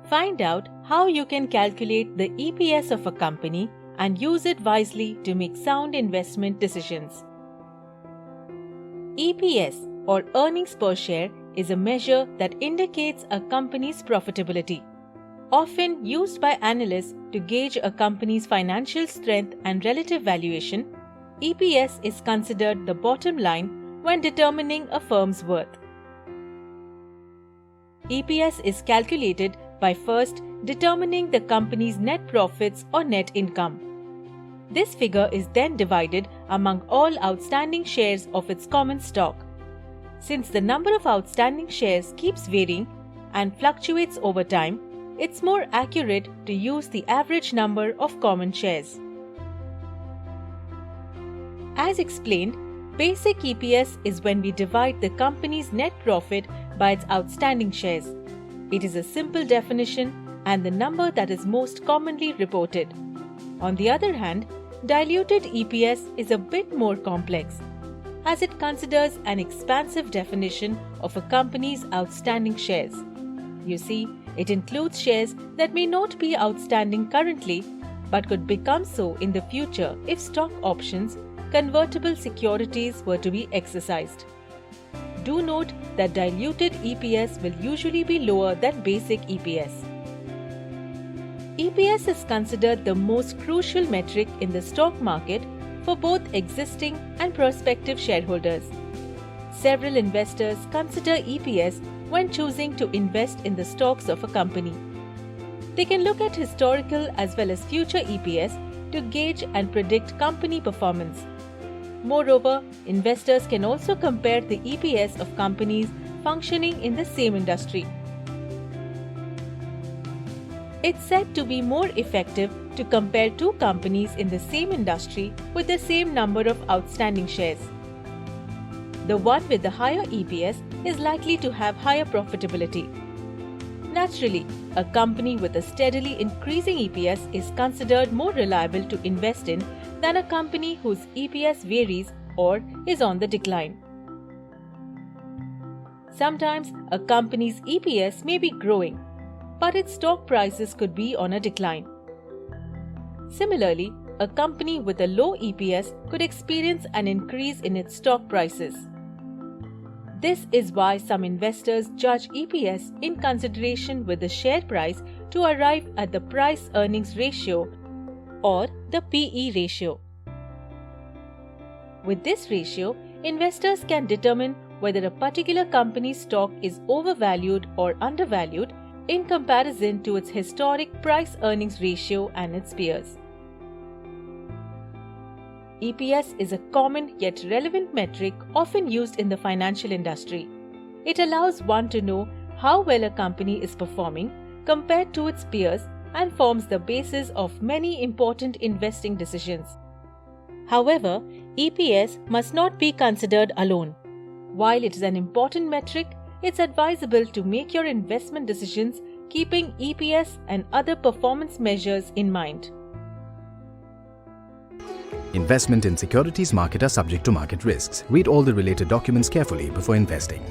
Find out how you can calculate the EPS of a company and use it wisely to make sound investment decisions. EPS, or earnings per share, is a measure that indicates a company's profitability. Often used by analysts to gauge a company's financial strength and relative valuation, EPS is considered the bottom line when determining a firm's worth. EPS is calculated by first determining the company's net profits or net income. This figure is then divided among all outstanding shares of its common stock. Since the number of outstanding shares keeps varying and fluctuates over time, it's more accurate to use the average number of common shares. As explained, basic EPS is when we divide the company's net profit by its outstanding shares. It is a simple definition and the number that is most commonly reported. On the other hand, diluted EPS is a bit more complex, as it considers an expansive definition of a company's outstanding shares. You see, it includes shares that may not be outstanding currently but could become so in the future if stock options, convertible securities were to be exercised. Do note that diluted EPS will usually be lower than basic EPS. EPS is considered the most crucial metric in the stock market for both existing and prospective shareholders. Several investors consider EPS when choosing to invest in the stocks of a company. They can look at historical as well as future EPS to gauge and predict company performance. Moreover, investors can also compare the EPS of companies functioning in the same industry. It's said to be more effective to compare two companies in the same industry with the same number of outstanding shares. The one with the higher EPS is likely to have higher profitability. Naturally, a company with a steadily increasing EPS is considered more reliable to invest in than a company whose EPS varies or is on the decline. Sometimes a company's EPS may be growing, but its stock prices could be on a decline. Similarly, a company with a low EPS could experience an increase in its stock prices. This is why some investors judge EPS in consideration with the share price to arrive at the price-earnings ratio or the PE ratio. With this ratio, investors can determine whether a particular company's stock is overvalued or undervalued in comparison to its historic price-earnings ratio and its peers. EPS is a common yet relevant metric often used in the financial industry. It allows one to know how well a company is performing compared to its peers and forms the basis of many important investing decisions. However, EPS must not be considered alone. While it is an important metric, it's advisable to make your investment decisions keeping EPS and other performance measures in mind. Investment in securities market are subject to market risks. Read all the related documents carefully before investing.